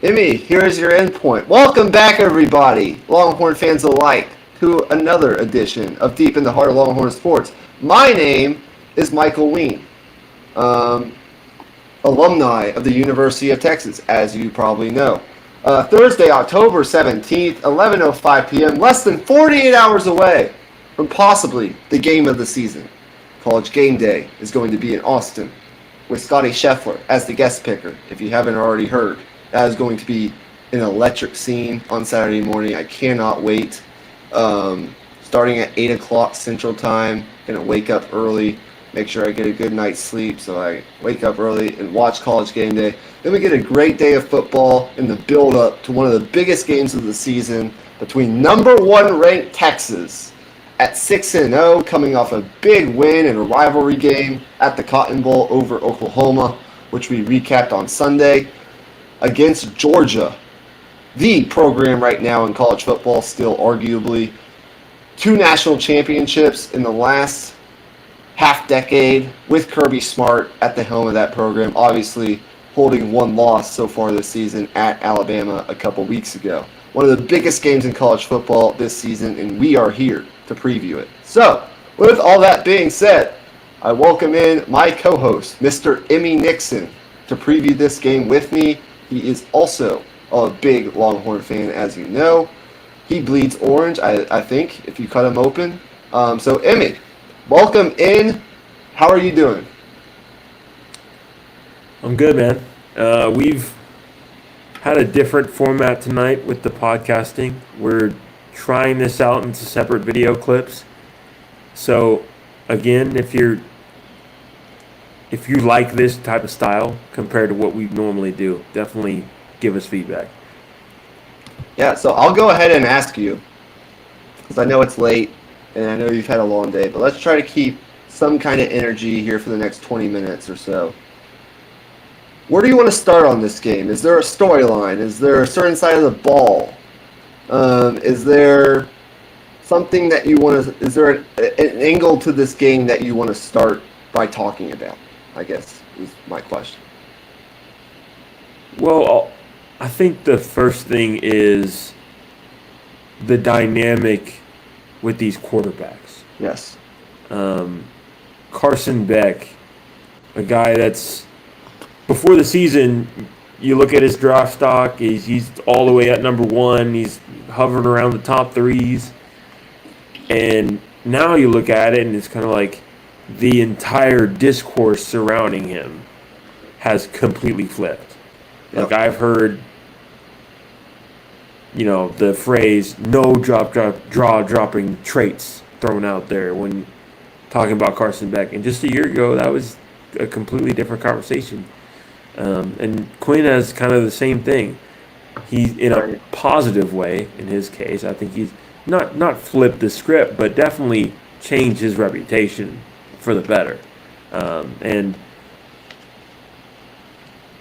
Emmy, here's your endpoint. Welcome back, everybody, Longhorn fans alike, to another edition of Deep in the Heart of Longhorn Sports. My name is Michael Ween, alumni of the University of Texas, as you probably know. Thursday, October 17th, 11:05 p.m., less than 48 hours away from possibly the game of the season. College Game Day is going to be in Austin with Scotty Scheffler as the guest picker, if you haven't already heard. That is going to be an electric scene on Saturday morning. I cannot wait. Starting at 8 o'clock Central Time, going to wake up early, make sure I get a good night's sleep so I wake up early and watch College Game Day. Then we get a great day of football in the build-up to one of the biggest games of the season between number one ranked Texas at 6-0, coming off a big win in a rivalry game at the Cotton Bowl over Oklahoma, which we recapped on Sunday, against Georgia, the program right now in college football, still arguably. 2 national championships in the last half decade with Kirby Smart at the helm of that program, obviously holding 1 loss so far this season at Alabama a couple weeks ago. One of the biggest games in college football this season, and we are here to preview it. So, with all that being said, I welcome in my co-host, Mr. Emmy Nixon, to preview this game with me. He is also a big Longhorn fan, as you know. He bleeds orange, I think, if you cut him open. So, Emmy, welcome in. How are you doing? I'm good, man. We've had a different format tonight with the podcasting. We're trying this out into separate video clips. So, again, if you like this type of style compared to what we normally do, definitely give us feedback. Yeah, so I'll go ahead and ask you, because I know it's late and I know you've had a long day, but let's try to keep some kind of energy here for the next 20 minutes or so. Where do you want to start on this game? Is there a storyline? Is there a certain side of the ball? Is there something that you want to, is there an angle to this game that you want to start by talking about, I guess, is my question. Well, I think the first thing is the dynamic with these quarterbacks. Yes. Carson Beck, a guy that's, before the season, you look at his draft stock, he's all the way at number 1. He's hovering around the top 3s. And now you look at it and it's kind of like the entire discourse surrounding him has completely flipped. Like, I've heard, the phrase "no draw-dropping traits" thrown out there when talking about Carson Beck. And just a year ago, that was a completely different conversation. And Quinn has kind of the same thing. He's in a positive way, in his case. I think he's not flipped the script, but definitely changed his reputation for the better. And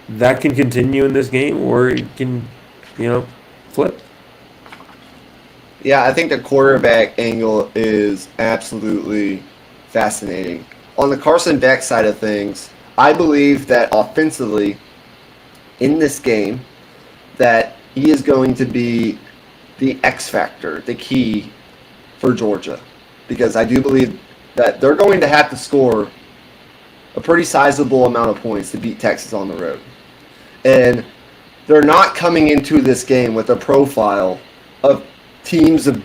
that can continue in this game, or it can, flip. Yeah, I think the quarterback angle is absolutely fascinating. On the Carson Beck side of things, I believe that offensively, in this game, that he is going to be the X factor, the key for Georgia. Because I do believe that they're going to have to score a pretty sizable amount of points to beat Texas on the road. And they're not coming into this game with a profile of teams of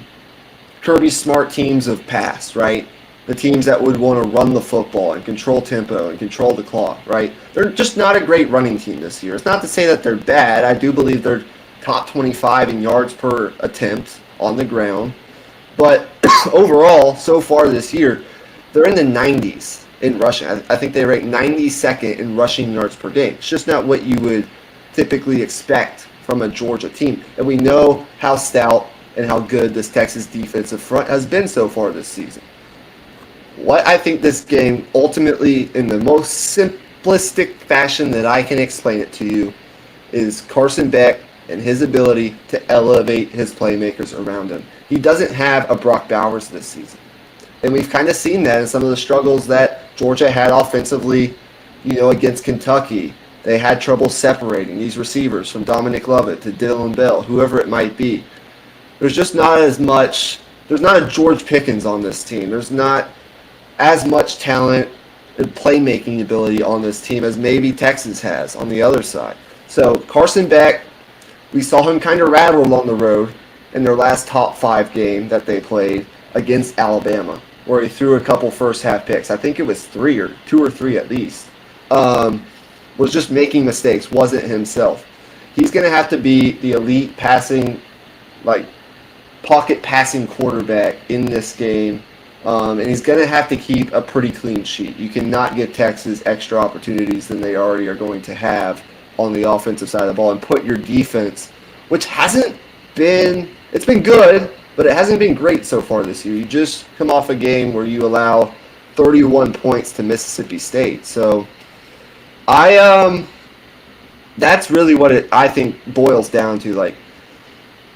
Kirby Smart teams of past, right? The teams that would want to run the football and control tempo and control the clock, right? They're just not a great running team this year. It's not to say that they're bad. I do believe they're top 25 in yards per attempt on the ground. But overall, so far this year, they're in the 90s in rushing. I think they rank 92nd in rushing yards per game. It's just not what you would typically expect from a Georgia team. And we know how stout and how good this Texas defensive front has been so far this season. What I think this game ultimately, in the most simplistic fashion that I can explain it to you, is Carson Beck and his ability to elevate his playmakers around him. He doesn't have a Brock Bowers this season. And we've kind of seen that in some of the struggles that Georgia had offensively, against Kentucky, They had trouble separating these receivers from Dominic Lovett to Dylan Bell, whoever it might be. There's just not as much. There's not a George Pickens on this team. There's not as much talent and playmaking ability on this team as maybe Texas has on the other side. So Carson Beck, we saw him kind of rattle on the road in their last top 5 game that they played against Alabama, where he threw a couple first half picks. I think it was 2 or 3 at least. Was just making mistakes, wasn't himself. He's going to have to be the elite passing, like pocket passing quarterback in this game. And he's going to have to keep a pretty clean sheet. You cannot give Texas extra opportunities than they already are going to have on the offensive side of the ball and put your defense, which hasn't been, it's been good, but it hasn't been great so far this year. You just come off a game where you allow 31 points to Mississippi State. So that's really what it, I think, boils down to. Like,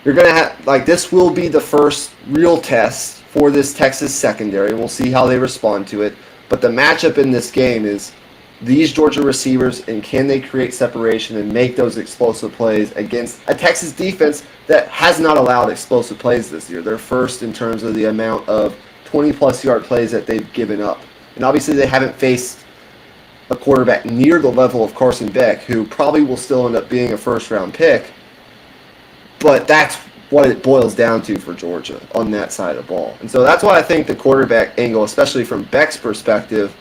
you're going to have, like, this will be the first real test for this Texas secondary. We'll see how they respond to it. But the matchup in this game is these Georgia receivers, and can they create separation and make those explosive plays against a Texas defense that has not allowed explosive plays this year. They're first in terms of the amount of 20-plus yard plays that they've given up. And obviously they haven't faced a quarterback near the level of Carson Beck, who probably will still end up being a first-round pick. But that's what it boils down to for Georgia on that side of the ball. And so that's why I think the quarterback angle, especially from Beck's perspective,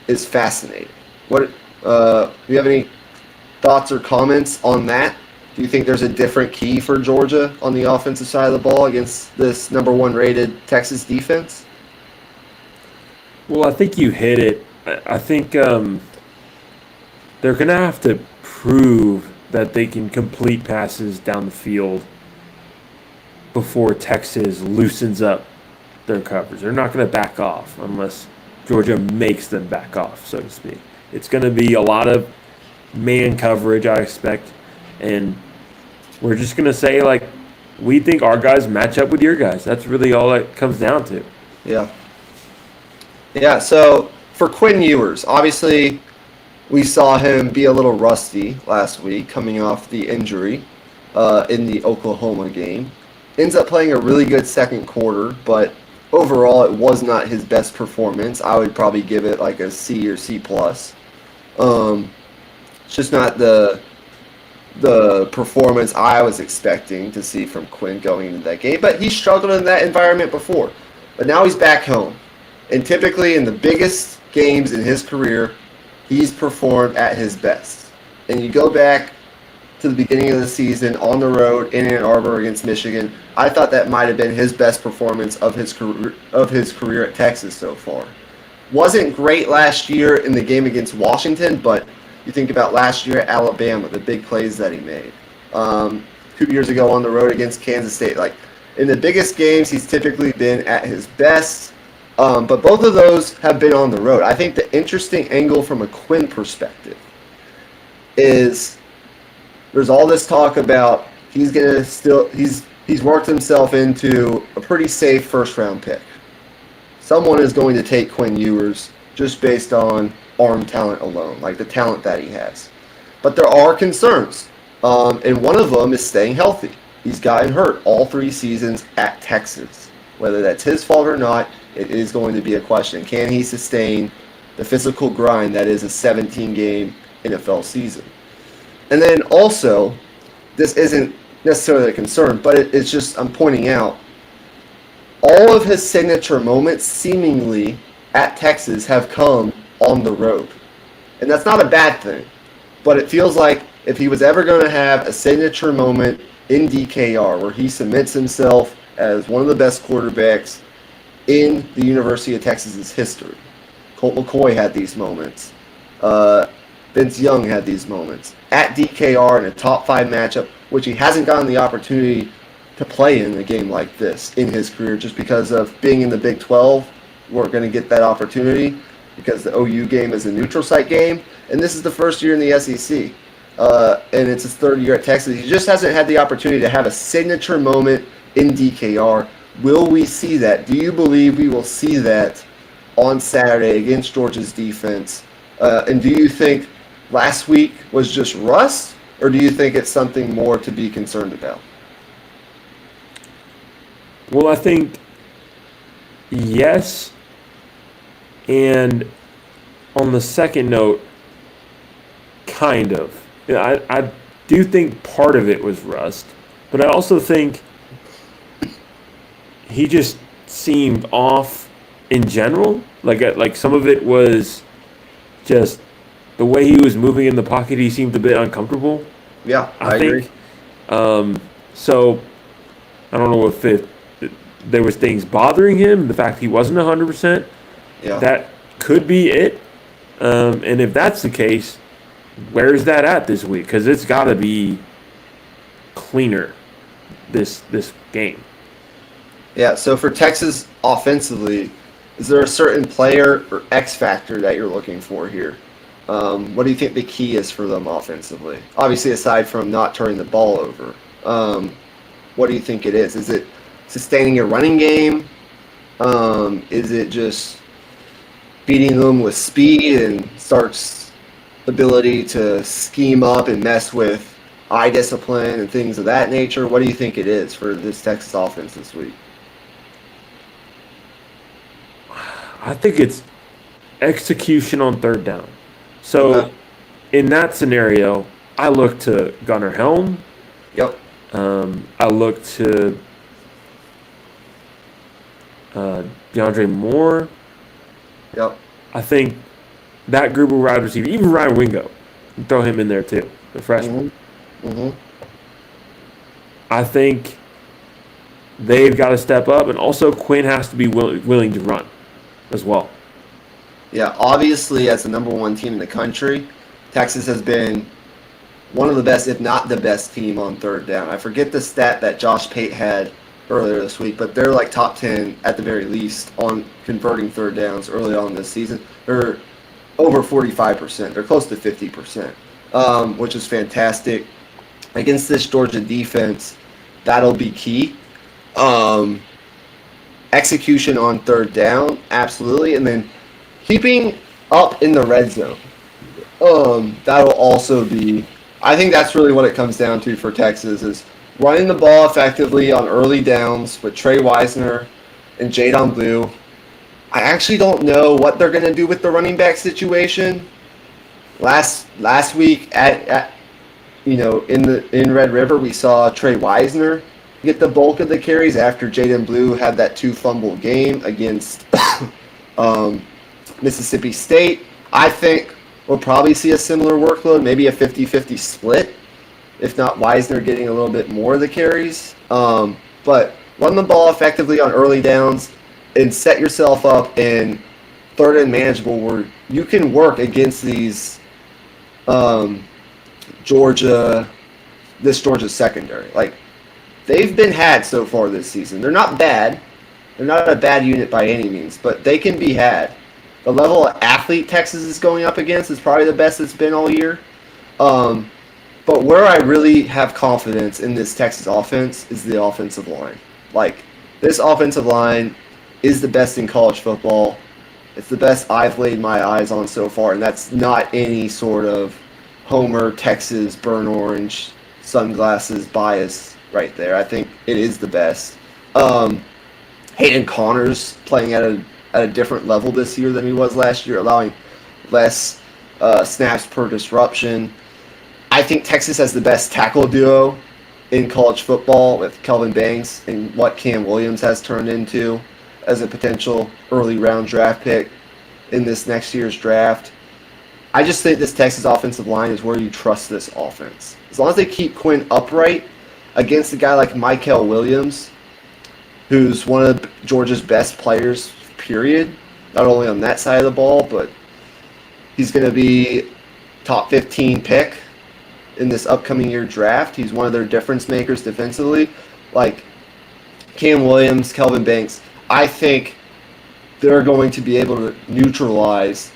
is fascinating. What do you have any thoughts or comments on that? Do you think there's a different key for Georgia on the offensive side of the ball against this number 1 rated Texas defense? Well, I think you hit it. I think they're going to have to prove that they can complete passes down the field before Texas loosens up their coverage. They're not going to back off unless Georgia makes them back off, so to speak. It's going to be a lot of man coverage, I expect, and we're just going to say, like, we think our guys match up with your guys. That's really all it comes down to. Yeah. Yeah, so for Quinn Ewers, obviously we saw him be a little rusty last week coming off the injury in the Oklahoma game. Ends up playing a really good second quarter, but overall it was not his best performance. I would probably give it like a C or C+. It's just not the performance I was expecting to see from Quinn going into that game, but he struggled in that environment before. But now he's back home. And typically in the biggest games in his career, he's performed at his best. And you go back to the beginning of the season on the road in Ann Arbor against Michigan, I thought that might have been his best performance of his career at Texas so far. Wasn't great last year in the game against Washington, but you think about last year at Alabama, the big plays that he made. 2 years ago on the road against Kansas State. Like, in the biggest games, he's typically been at his best. But both of those have been on the road. I think the interesting angle from a Quinn perspective is there's all this talk about he's worked himself into a pretty safe first-round pick. Someone is going to take Quinn Ewers just based on arm talent alone, like the talent that he has. But there are concerns, and one of them is staying healthy. He's gotten hurt all 3 seasons at Texas. Whether that's his fault or not, it is going to be a question. Can he sustain the physical grind that is a 17-game NFL season? And then also, this isn't necessarily a concern, but it's just, I'm pointing out, all of his signature moments seemingly at Texas have come on the road. And that's not a bad thing, but it feels like if he was ever going to have a signature moment in DKR where he cements himself as one of the best quarterbacks in the University of Texas's history. Colt McCoy had these moments. Vince Young had these moments. At DKR in a top 5 matchup, which he hasn't gotten the opportunity to play in a game like this in his career just because of being in the Big 12. We're going to get that opportunity because the OU game is a neutral site game, and this is the first year in the SEC. And it's his 3rd year at Texas. He just hasn't had the opportunity to have a signature moment in DKR. Will we see that? Do you believe we will see that on Saturday against Georgia's defense? And do you think last week was just rust, or do you think it's something more to be concerned about? Well, I think yes. And on the second note, kind of. I do think part of it was rust, but I also think he just seemed off in general. Like some of it was just the way he was moving in the pocket. He seemed a bit uncomfortable. Yeah, I I agree. think. So I don't know if there was things bothering him. The fact he wasn't 100%. Yeah. That could be it. And if that's the case, where's that at this week? Because it's got to be cleaner this game. Yeah, so for Texas offensively, is there a certain player or X factor that you're looking for here? What do you think the key is for them offensively? Obviously, aside from not turning the ball over, what do you think it is? Is it sustaining your running game? Is it just beating them with speed and Stark's ability to scheme up and mess with eye discipline and things of that nature? What do you think it is for this Texas offense this week? I think it's execution on third down. So Okay. in that scenario, I look to Gunnar Helm. Yep. I look to DeAndre Moore. Yep. I think that group of wide receivers, even Ryan Wingo, throw him in there too, the freshman. Mm-hmm. I think they've got to step up, and also Quinn has to be willing to run as well. Yeah, obviously, as the number one team in the country, Texas has been one of the best, if not the best team on third down. I forget the stat that Josh Pate had earlier this week, but they're like top 10 at the very least on converting third downs early on this season. They're over 45%. They're close to 50%, which is fantastic. Against this Georgia defense, that'll be key. Execution on third down, absolutely. And then keeping up in the red zone. That'll also be, I think that's really what it comes down to for Texas is running the ball effectively on early downs with Trey Wisner and Jadon Blue. I actually don't know what they're going to do with the running back situation. Last week in Red River, we saw Trey Wisner get the bulk of the carries after Jadon Blue had that 2 fumble game against Mississippi State. I think we'll probably see a similar workload, maybe a 50-50 split, if not Wisner getting a little bit more of the carries. But run the ball effectively on early downs and set yourself up in third and manageable where you can work against these Georgia secondary. Like, they've been had so far this season. They're not bad. They're not a bad unit by any means, but they can be had. The level of athlete Texas is going up against is probably the best it's been all year. But where I really have confidence in this Texas offense is the offensive line. Like, this offensive line is the best in college football. It's the best I've laid my eyes on so far, and that's not any sort of Homer, Texas, burnt orange, sunglasses bias right there. I think it is the best. Hayden Connor's playing at a different level this year than he was last year, allowing less snaps per disruption. I think Texas has the best tackle duo in college football with Kelvin Banks and what Cam Williams has turned into as a potential early round draft pick in this next year's draft. I just think this Texas offensive line is where you trust this offense. As long as they keep Quinn upright against a guy like Michael Williams, who's one of Georgia's best players, period, not only on that side of the ball, but he's going to be top 15 pick in this upcoming year draft. He's one of their difference makers defensively. Like Cam Williams, Kelvin Banks, I think they're going to be able to neutralize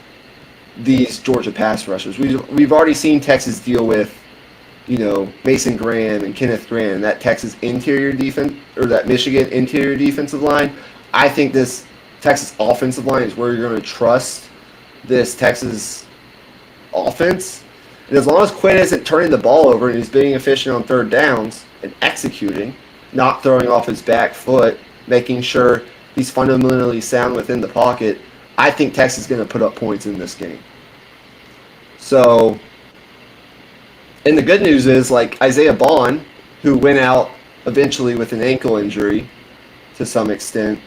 these Georgia pass rushers. We've already seen Texas deal with, Mason Graham and Kenneth Graham, and that Texas interior defense, or that Michigan interior defensive line. I think this Texas offensive line is where you're going to trust this Texas offense. And as long as Quinn isn't turning the ball over and he's being efficient on third downs and executing, not throwing off his back foot, making sure he's fundamentally sound within the pocket, I think Texas is going to put up points in this game. So, and the good news is, like, Isaiah Bond, who went out eventually with an ankle injury to some extent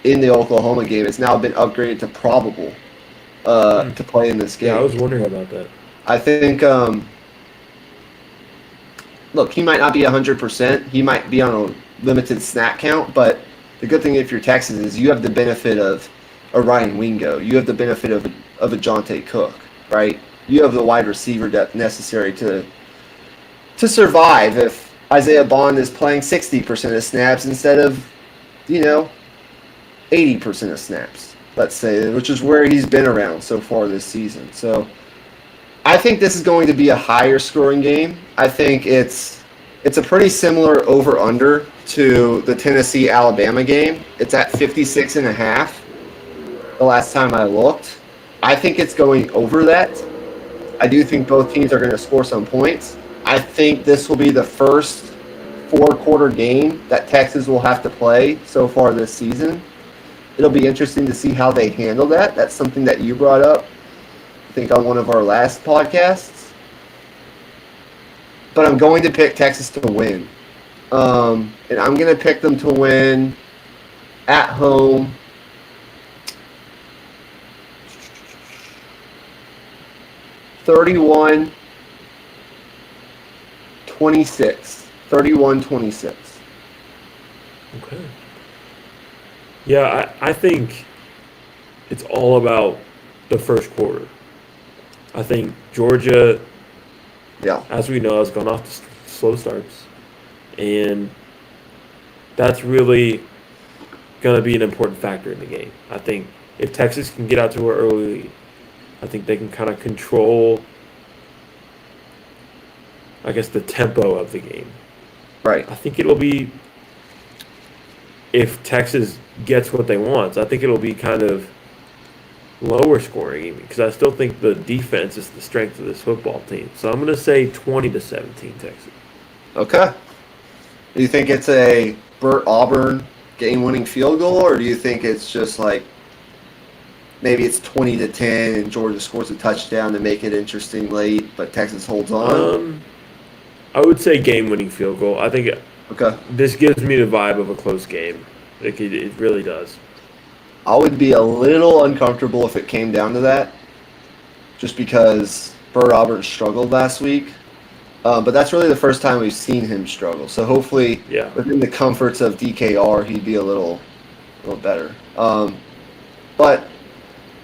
in the Oklahoma game, has now been upgraded to probable to play in this game. Yeah, I was wondering about that. I think, look, he might not be 100%. He might be on a limited snap count, but the good thing if you're Texas is you have the benefit of a Ryan Wingo. You have the benefit of a Jonte Cook, right? You have the wide receiver depth necessary to survive if Isaiah Bond is playing 60% of snaps instead of, 80% of snaps, let's say, which is where he's been around so far this season. So I think this is going to be a higher scoring game. I think it's a pretty similar over-under to the Tennessee-Alabama game. It's at 56.5 the last time I looked. I think it's going over that. I do think both teams are going to score some points. I think this will be the first four-quarter game that Texas will have to play so far this season. It'll be interesting to see how they handle that. That's something that you brought up, I think, on one of our last podcasts. But I'm going to pick Texas to win. And I'm going to pick them to win at home. (31-26). 31-26. Okay. Yeah, I think it's all about the first quarter. I think Georgia, as we know, has gone off to slow starts. And that's really going to be an important factor in the game. I think if Texas can get out to an early lead, I think they can kind of control, I guess, the tempo of the game. Right. I think it'll be, if Texas gets what they want, I think it'll be kind of lower scoring even, because I still think the defense is the strength of this football team. So I'm going to say 20-17 Texas. Okay. Do you think it's a Burt Auburn game-winning field goal, or do you think it's just like maybe it's 20-10 and Georgia scores a touchdown to make it interesting late, but Texas holds on? I would say game-winning field goal. I think this gives me the vibe of a close game. It really does. I would be a little uncomfortable if it came down to that, just because Burt Auburn struggled last week. But that's really the first time we've seen him struggle. So hopefully, within the comforts of DKR, he'd be a little better. But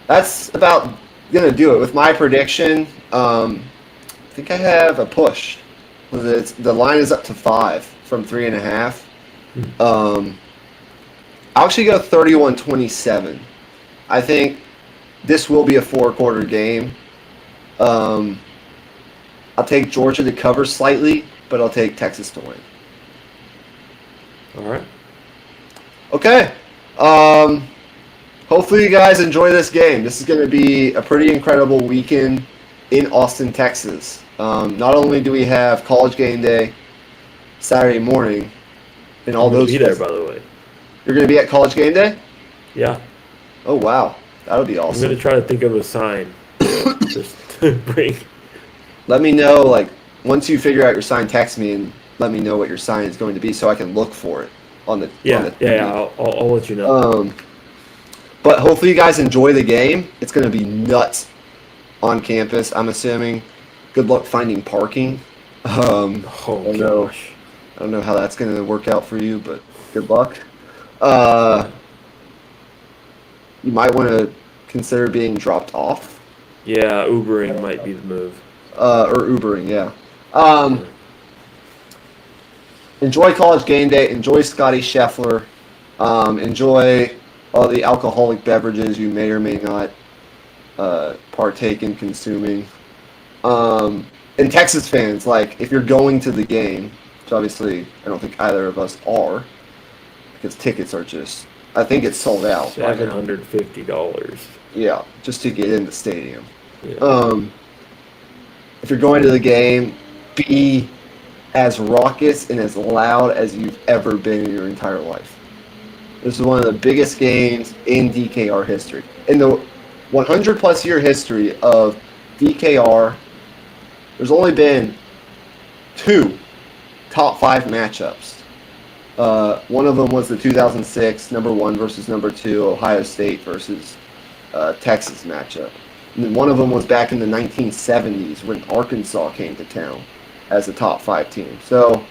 that's about going to do it. With my prediction, I think I have a push. The line is up to 5 from 3.5. I'll actually go 31-27. I think this will be a 4-quarter game. I'll take Georgia to cover slightly, but I'll take Texas to win. All right. Okay. Hopefully you guys enjoy this game. This is going to be a pretty incredible weekend in Austin, Texas. Not only do we have College Game Day Saturday morning, and all those. Be there, by the way. You're going to be at College Game Day? Yeah. Oh wow, that would be awesome. I'm going to try to think of a sign just to bring. Let me know, like, once you figure out your sign, text me and let me know what your sign is going to be so I can look for it on the Yeah. I'll let you know. But hopefully you guys enjoy the game. It's going to be nuts on campus, I'm assuming. Good luck finding parking. I don't know how that's going to work out for you, but good luck. You might want to consider being dropped off. Yeah, Ubering might be the move. Or Ubering, yeah. Enjoy College Game Day. Enjoy Scotty Scheffler. Enjoy all the alcoholic beverages you may or may not partake in consuming. And Texas fans, like, if you're going to the game, which obviously I don't think either of us are, because tickets are just, I think it's sold out. $750. Yeah, just to get in the stadium. Yeah. if you're going to the game, be as raucous and as loud as you've ever been in your entire life. This is one of the biggest games in DKR history. In the 100-plus year history of DKR, there's only been 2 top 5 matchups. One of them was the 2006 number 1 versus number 2 Ohio State versus Texas matchup. And then one of them was back in the 1970s when Arkansas came to town as a top 5 team. So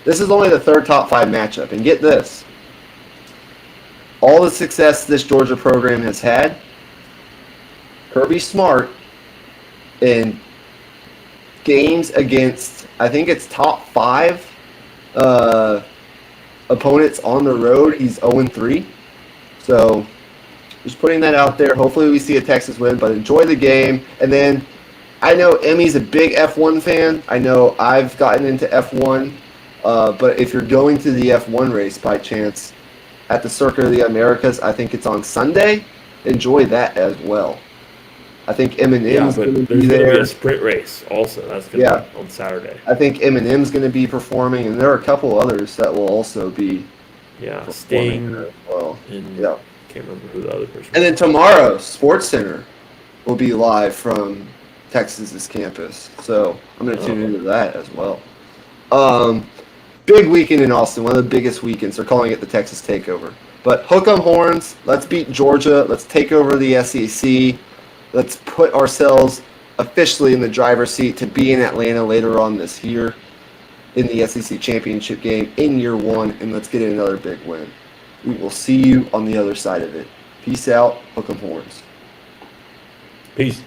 this is only the 3rd top 5 matchup. And get this. All the success this Georgia program has had, Kirby Smart in games against, I think it's top 5 opponents on the road, he's 0-3. So just putting that out there. Hopefully we see a Texas win, but enjoy the game. And then I know Emmy's a big F1 fan. I know I've gotten into F1. But if you're going to the F1 race by chance at the Circuit of the Americas, I think it's on Sunday. Enjoy that as well. I think Eminem's going to be there. There's going to be a sprint race also. That's going to be on Saturday. I think Eminem's going to be performing, and there are a couple others that will also be Sting as well. And can't remember who the other person was. And then tomorrow, Sports Center will be live from Texas's campus. So I'm going to tune into that as well. Big weekend in Austin, one of the biggest weekends. They're calling it the Texas Takeover. But hook 'em horns. Let's beat Georgia. Let's take over the SEC. Let's put ourselves officially in the driver's seat to be in Atlanta later on this year in the SEC championship game in year 1, and let's get another big win. We will see you on the other side of it. Peace out. Hook 'em horns. Peace.